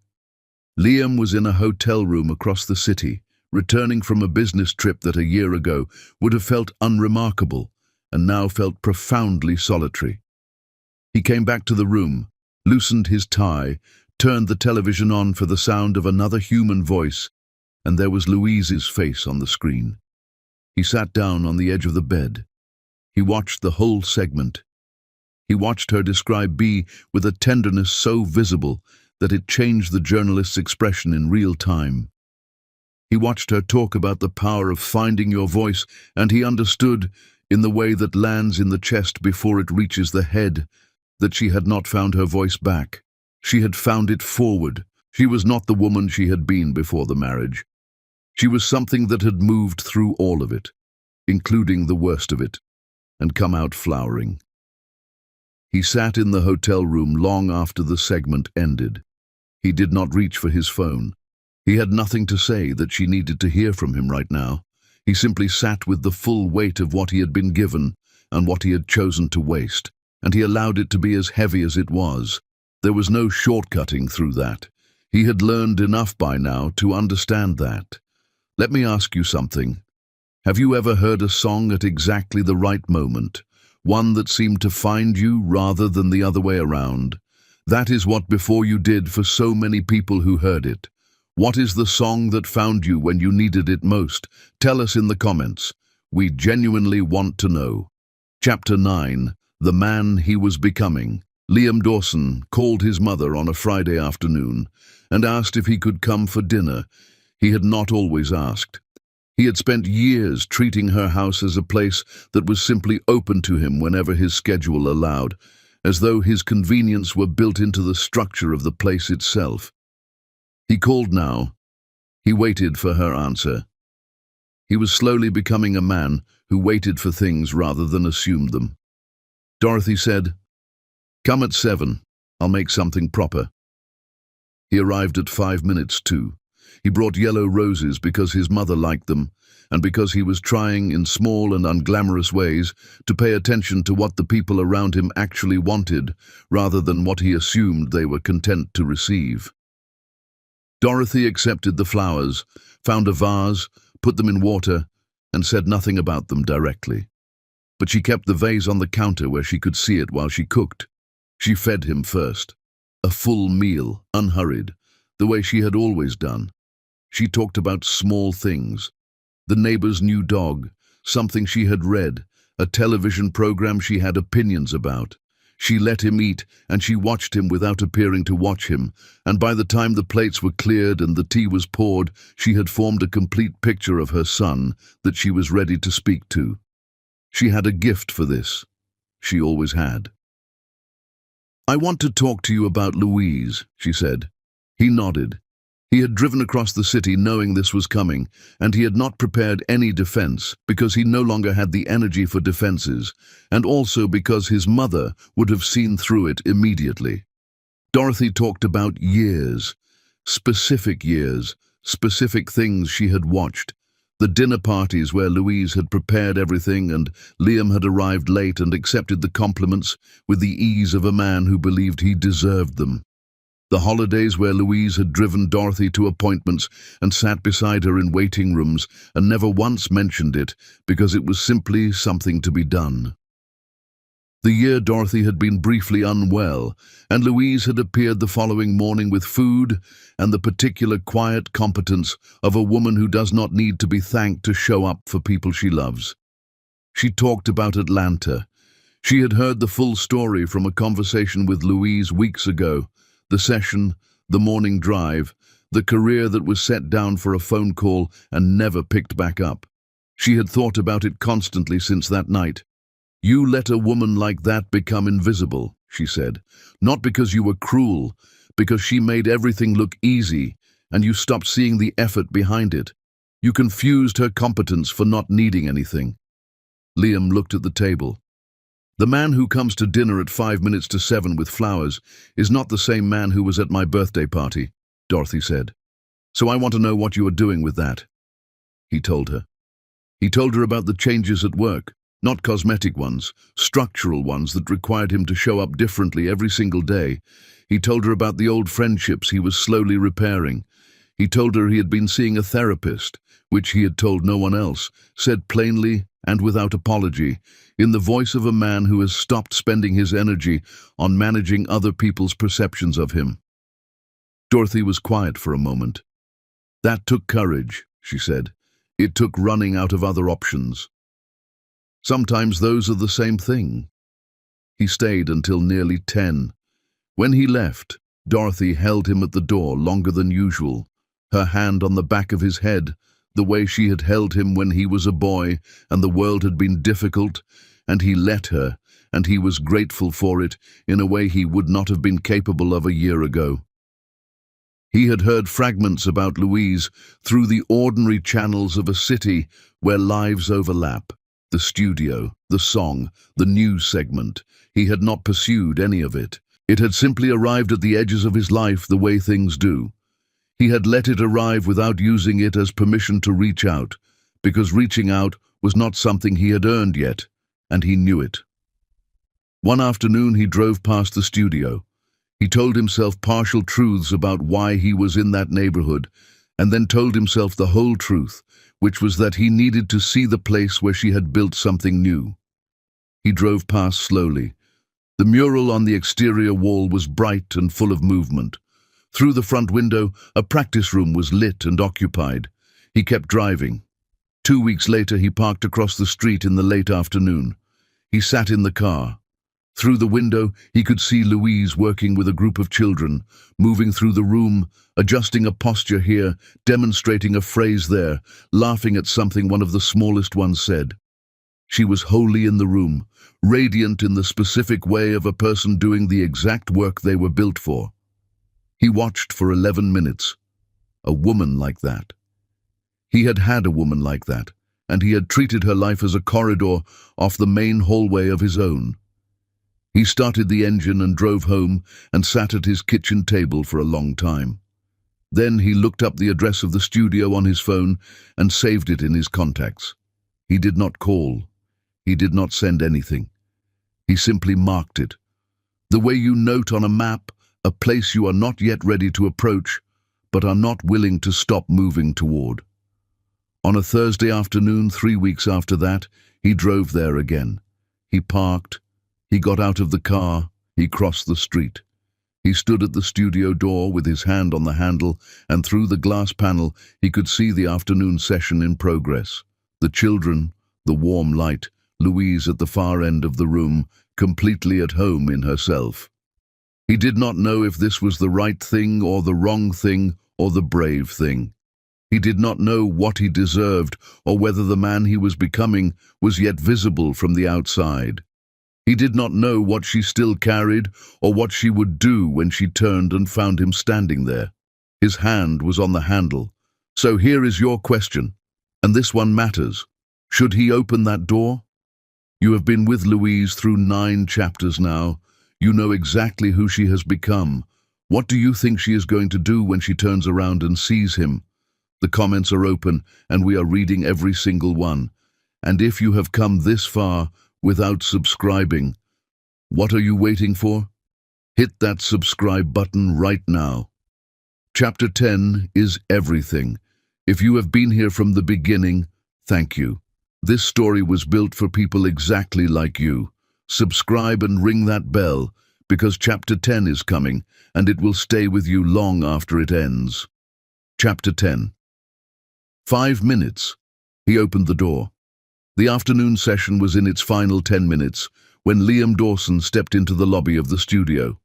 Liam was in a hotel room across the city, returning from a business trip that a year ago would have felt unremarkable and now felt profoundly solitary. He came back to the room, loosened his tie, turned the television on for the sound of another human voice, and there was Louise's face on the screen. He sat down on the edge of the bed. He watched the whole segment. He watched her describe B with a tenderness so visible that it changed the journalist's expression in real time. He watched her talk about the power of finding your voice, and he understood, in the way that lands in the chest before it reaches the head, that she had not found her voice back. She had found it forward. She was not the woman she had been before the marriage. She was something that had moved through all of it, including the worst of it, and come out flowering. He sat in the hotel room long after the segment ended. He did not reach for his phone. He had nothing to say that she needed to hear from him right now. He simply sat with the full weight of what he had been given and what he had chosen to waste, and he allowed it to be as heavy as it was. There was no shortcutting through that. He had learned enough by now to understand that. Let me ask you something. Have you ever heard a song at exactly the right moment? One that seemed to find you rather than the other way around? That is what Before You did for so many people who heard it. What is the song that found you when you needed it most? Tell us in the comments. We genuinely want to know. Chapter 9. The Man He Was Becoming. Liam Dawson called his mother on a Friday afternoon and asked if he could come for dinner. He had not always asked. He had spent years treating her house as a place that was simply open to him whenever his schedule allowed, as though his convenience were built into the structure of the place itself. He called now. He waited for her answer. He was slowly becoming a man who waited for things rather than assumed them. Dorothy said, "Come at 7. I'll make something proper." He arrived at 5 minutes to. He brought yellow roses because his mother liked them, and because he was trying, in small and unglamorous ways, to pay attention to what the people around him actually wanted, rather than what he assumed they were content to receive. Dorothy accepted the flowers, found a vase, put them in water, and said nothing about them directly. But she kept the vase on the counter where she could see it while she cooked. She fed him first. A full meal, unhurried, the way she had always done. She talked about small things. The neighbor's new dog, something she had read, a television program she had opinions about. She let him eat, and she watched him without appearing to watch him, and by the time the plates were cleared and the tea was poured, she had formed a complete picture of her son that she was ready to speak to. She had a gift for this. She always had. "I want to talk to you about Louise," she said. He nodded. He had driven across the city knowing this was coming, and he had not prepared any defense because he no longer had the energy for defenses, and also because his mother would have seen through it immediately. Dorothy talked about years, specific things she had watched, the dinner parties where Louise had prepared everything and Liam had arrived late and accepted the compliments with the ease of a man who believed he deserved them. The holidays where Louise had driven Dorothy to appointments and sat beside her in waiting rooms and never once mentioned it because it was simply something to be done. The year Dorothy had been briefly unwell, and Louise had appeared the following morning with food and the particular quiet competence of a woman who does not need to be thanked to show up for people she loves. She talked about Atlanta. She had heard the full story from a conversation with Louise weeks ago. The session, the morning drive, the career that was set down for a phone call and never picked back up. She had thought about it constantly since that night. "You let a woman like that become invisible," she said. "Not because you were cruel, because she made everything look easy, and you stopped seeing the effort behind it. You confused her competence for not needing anything." Liam looked at the table. "The man who comes to dinner at 5 minutes to 7 with flowers is not the same man who was at my birthday party," Dorothy said. "So I want to know what you are doing with that." He told her. He told her about the changes at work, not cosmetic ones, structural ones that required him to show up differently every single day. He told her about the old friendships he was slowly repairing. He told her he had been seeing a therapist, which he had told no one else, said plainly and without apology, in the voice of a man who has stopped spending his energy on managing other people's perceptions of him. Dorothy was quiet for a moment. "That took courage," she said. "It took running out of other options. Sometimes those are the same thing." He stayed until nearly 10. When he left, Dorothy held him at the door longer than usual, her hand on the back of his head, the way she had held him when he was a boy and the world had been difficult, and he let her, and he was grateful for it in a way he would not have been capable of a year ago. He had heard fragments about Louise through the ordinary channels of a city where lives overlap. The studio, the song, the news segment. He had not pursued any of it. It had simply arrived at the edges of his life the way things do. He had let it arrive without using it as permission to reach out, because reaching out was not something he had earned yet, and he knew it. One afternoon he drove past the studio. He told himself partial truths about why he was in that neighborhood, and then told himself the whole truth, which was that he needed to see the place where she had built something new. He drove past slowly. The mural on the exterior wall was bright and full of movement. Through the front window, a practice room was lit and occupied. He kept driving. 2 weeks later, he parked across the street in the late afternoon. He sat in the car. Through the window, he could see Louise working with a group of children, moving through the room, adjusting a posture here, demonstrating a phrase there, laughing at something one of the smallest ones said. She was wholly in the room, radiant in the specific way of a person doing the exact work they were built for. He watched for 11 minutes. A woman like that. He had had a woman like that, and he had treated her life as a corridor off the main hallway of his own. He started the engine and drove home and sat at his kitchen table for a long time. Then he looked up the address of the studio on his phone and saved it in his contacts. He did not call. He did not send anything. He simply marked it. The way you note on a map a place you are not yet ready to approach, but are not willing to stop moving toward. On a Thursday afternoon 3 weeks after that, he drove there again. He parked. He got out of the car. He crossed the street. He stood at the studio door with his hand on the handle, and through the glass panel he could see the afternoon session in progress. The children, the warm light, Louise at the far end of the room, completely at home in herself. He did not know if this was the right thing or the wrong thing or the brave thing. He did not know what he deserved or whether the man he was becoming was yet visible from the outside. He did not know what she still carried or what she would do when she turned and found him standing there. His hand was on the handle. So here is your question, and this one matters. Should he open that door? You have been with Louise through 9 chapters now. You know exactly who she has become. What do you think she is going to do when she turns around and sees him? The comments are open, and we are reading every single one. And if you have come this far without subscribing, what are you waiting for? Hit that subscribe button right now. Chapter 10 is everything. If you have been here from the beginning, thank you. This story was built for people exactly like you. Subscribe and ring that bell, because Chapter 10 is coming, and it will stay with you long after it ends. Chapter 10. 5 minutes. He opened the door. The afternoon session was in its final 10 minutes when Liam Dawson stepped into the lobby of the studio.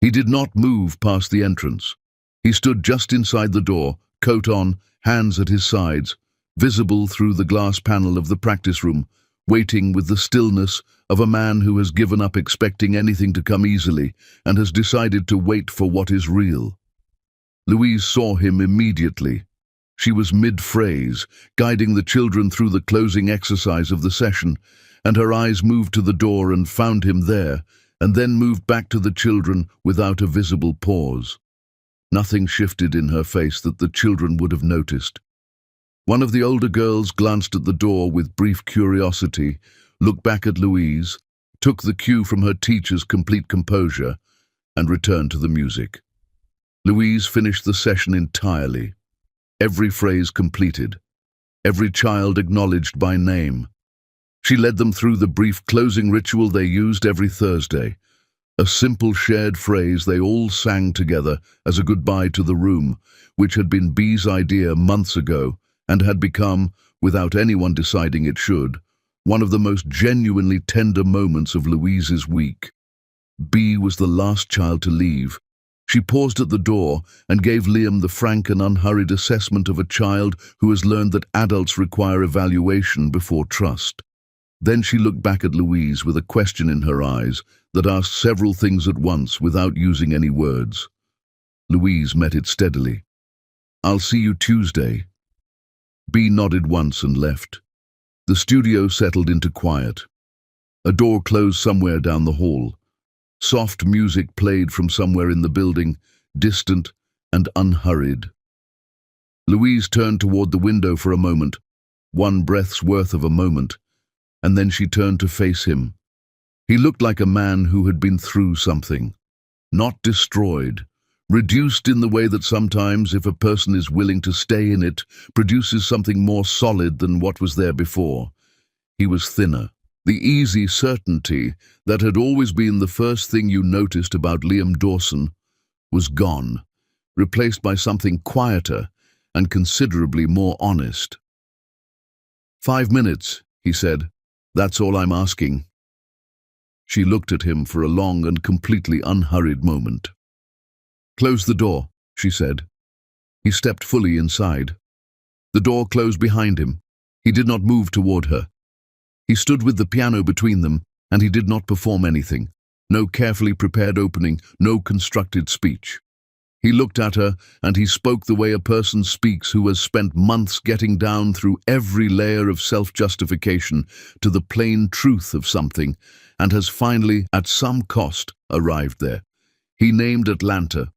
He did not move past the entrance. He stood just inside the door, coat on, hands at his sides, visible through the glass panel of the practice room, waiting with the stillness of a man who has given up expecting anything to come easily and has decided to wait for what is real. Louise saw him immediately. She was mid-phrase, guiding the children through the closing exercise of the session, and her eyes moved to the door and found him there, and then moved back to the children without a visible pause. Nothing shifted in her face that the children would have noticed. One of the older girls glanced at the door with brief curiosity, looked back at Louise, took the cue from her teacher's complete composure, and returned to the music. Louise finished the session entirely. Every phrase completed. Every child acknowledged by name. She led them through the brief closing ritual they used every Thursday. A simple shared phrase they all sang together as a goodbye to the room, which had been Bee's idea months ago, and had become, without anyone deciding it should, one of the most genuinely tender moments of Louise's week. Bee was the last child to leave. She paused at the door and gave Liam the frank and unhurried assessment of a child who has learned that adults require evaluation before trust. Then she looked back at Louise with a question in her eyes that asked several things at once without using any words. Louise met it steadily. "I'll see you Tuesday." Bee nodded once and left. The studio settled into quiet. A door closed somewhere down the hall. Soft music played from somewhere in the building, distant and unhurried. Louise turned toward the window for a moment, one breath's worth of a moment, and then she turned to face him. He looked like a man who had been through something. not destroyed, reduced in the way that sometimes, if a person is willing to stay in it, produces something more solid than what was there before. He was thinner. The easy certainty that had always been the first thing you noticed about Liam Dawson was gone, replaced by something quieter and considerably more honest. 5 minutes, he said. That's all I'm asking. She looked at him for a long and completely unhurried moment. Close the door, she said. He stepped fully inside. The door closed behind him. He did not move toward her. He stood with the piano between them, and he did not perform anything. No carefully prepared opening, no constructed speech. He looked at her, and he spoke the way a person speaks who has spent months getting down through every layer of self-justification to the plain truth of something, and has finally, at some cost, arrived there. He named Atlanta.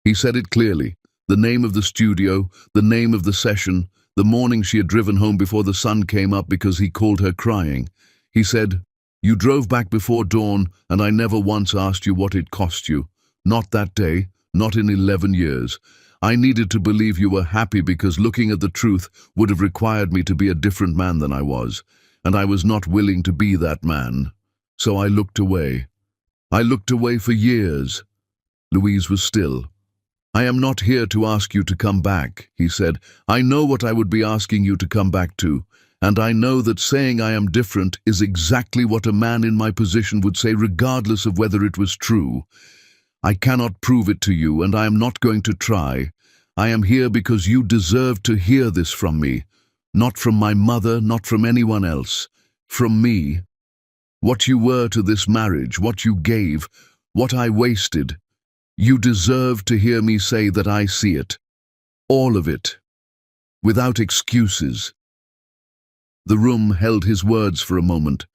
He said it clearly, the name of the studio, the name of the session, the morning she had driven home before the sun came up because he called her crying. He said, "You drove back before dawn, and I never once asked you what it cost you. Not that day, not in 11 years. I needed to believe you were happy because looking at the truth would have required me to be a different man than I was, and I was not willing to be that man. So I looked away. I looked away for years." Louise was still. "I am not here to ask you to come back," he said. "I know what I would be asking you to come back to, and I know that saying I am different is exactly what a man in my position would say regardless of whether it was true. I cannot prove it to you, and I am not going to try. I am here because you deserve to hear this from me. Not from my mother, not from anyone else. From me. What you were to this marriage, what you gave, what I wasted. You deserve to hear me say that I see it. All of it. Without excuses." The room held his words for a moment.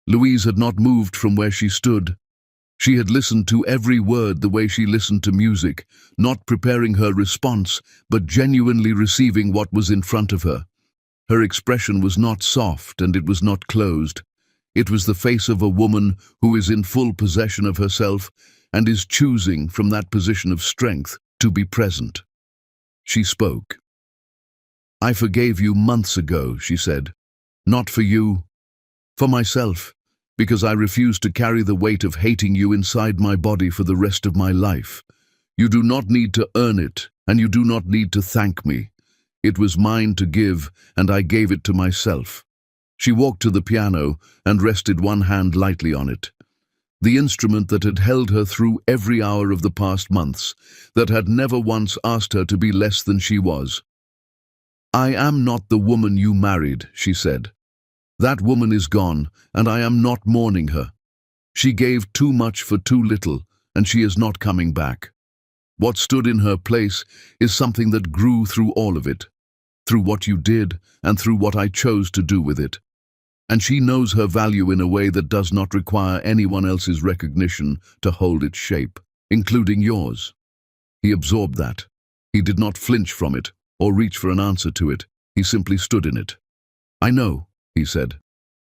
Louise had not moved from where she stood. She had listened to every word the way she listened to music, not preparing her response, but genuinely receiving what was in front of her. Her expression was not soft and it was not closed. It was the face of a woman who is in full possession of herself and is choosing from that position of strength to be present. She spoke. "I forgave you months ago," she said. "Not for you. For myself, because I refuse to carry the weight of hating you inside my body for the rest of my life. You do not need to earn it, and you do not need to thank me. It was mine to give, and I gave it to myself." She walked to the piano and rested one hand lightly on it. The instrument that had held her through every hour of the past months, that had never once asked her to be less than she was. "I am not the woman you married," she said. "That woman is gone, and I am not mourning her. She gave too much for too little, and she is not coming back. What stood in her place is something that grew through all of it, through what you did and through what I chose to do with it. And she knows her value in a way that does not require anyone else's recognition to hold its shape, including yours." He absorbed that. He did not flinch from it or reach for an answer to it. He simply stood in it. "I know," he said.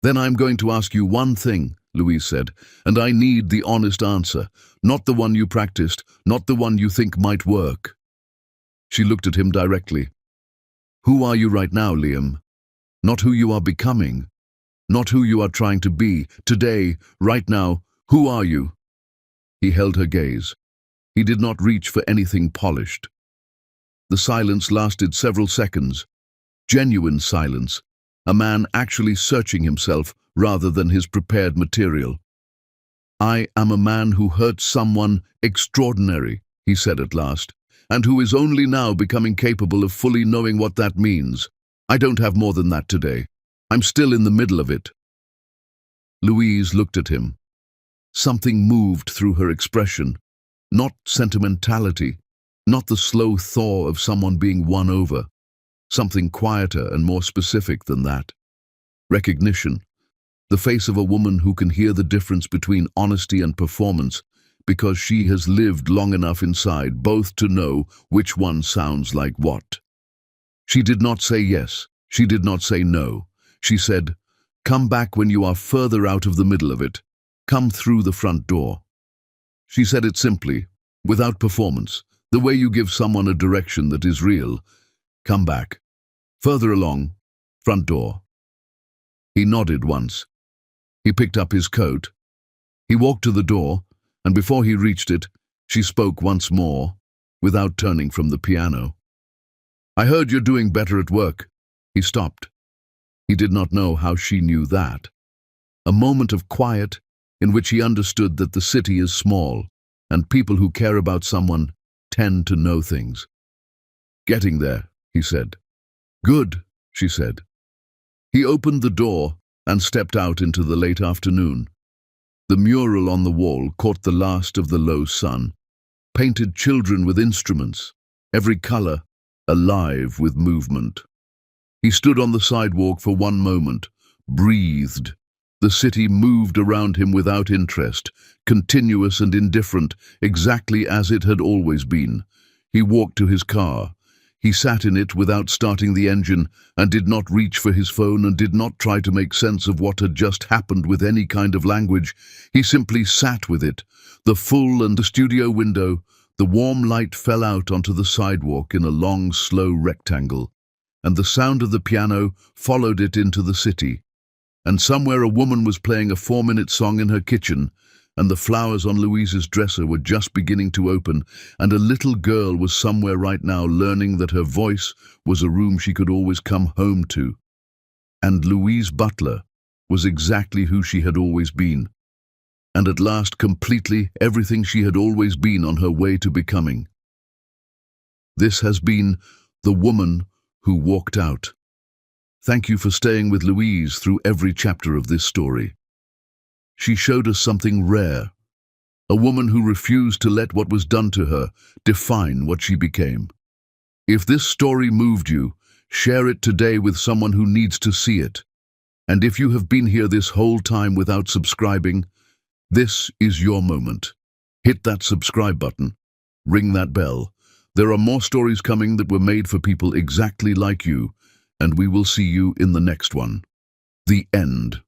"Then I'm going to ask you one thing," Louise said, "and I need the honest answer, not the one you practiced, not the one you think might work." She looked at him directly. "Who are you right now, Liam? Not who you are becoming. Not who you are trying to be. Today, right now, who are you?" He held her gaze. He did not reach for anything polished. The silence lasted several seconds. Genuine silence. A man actually searching himself rather than his prepared material. "I am a man who hurt someone extraordinary," he said at last, "and who is only now becoming capable of fully knowing what that means. I don't have more than that today. I'm still in the middle of it." Louise looked at him. Something moved through her expression. Not sentimentality, not the slow thaw of someone being won over. Something quieter and more specific than that. Recognition. The face of a woman who can hear the difference between honesty and performance because she has lived long enough inside both to know which one sounds like what. She did not say yes. She did not say no. She said, "Come back when you are further out of the middle of it. Come through the front door." She said it simply, without performance, the way you give someone a direction that is real. Come back. Further along, front door. He nodded once. He picked up his coat. He walked to the door, and before he reached it, she spoke once more, without turning from the piano. I heard you're doing better at work. He stopped. He did not know how she knew that. A moment of quiet in which he understood that the city is small, and people who care about someone tend to know things. Getting there, he said. Good, she said. He opened the door and stepped out into the late afternoon. The mural on the wall caught the last of the low sun, painted children with instruments, every color alive with movement. He stood on the sidewalk for one moment, breathed. The city moved around him without interest, continuous and indifferent, exactly as it had always been. He walked to his car. He sat in it without starting the engine and did not reach for his phone and did not try to make sense of what had just happened with any kind of language. He simply sat with it. The full and the studio window, the warm light fell out onto the sidewalk in a long, slow rectangle, and the sound of the piano followed it into the city. And somewhere a woman was playing a 4-minute song in her kitchen, and the flowers on Louise's dresser were just beginning to open, and a little girl was somewhere right now learning that her voice was a room she could always come home to. And Louise Butler was exactly who she had always been, and at last completely everything she had always been on her way to becoming. This has been The Woman Who Walked Out. Thank you for staying with Louise through every chapter of this story. She showed us something rare, a woman who refused to let what was done to her define what she became. If this story moved you, share it today with someone who needs to see it. And if you have been here this whole time without subscribing, this is your moment. Hit that subscribe button. Ring that bell. There are more stories coming that were made for people exactly like you, and we will see you in the next one. The end.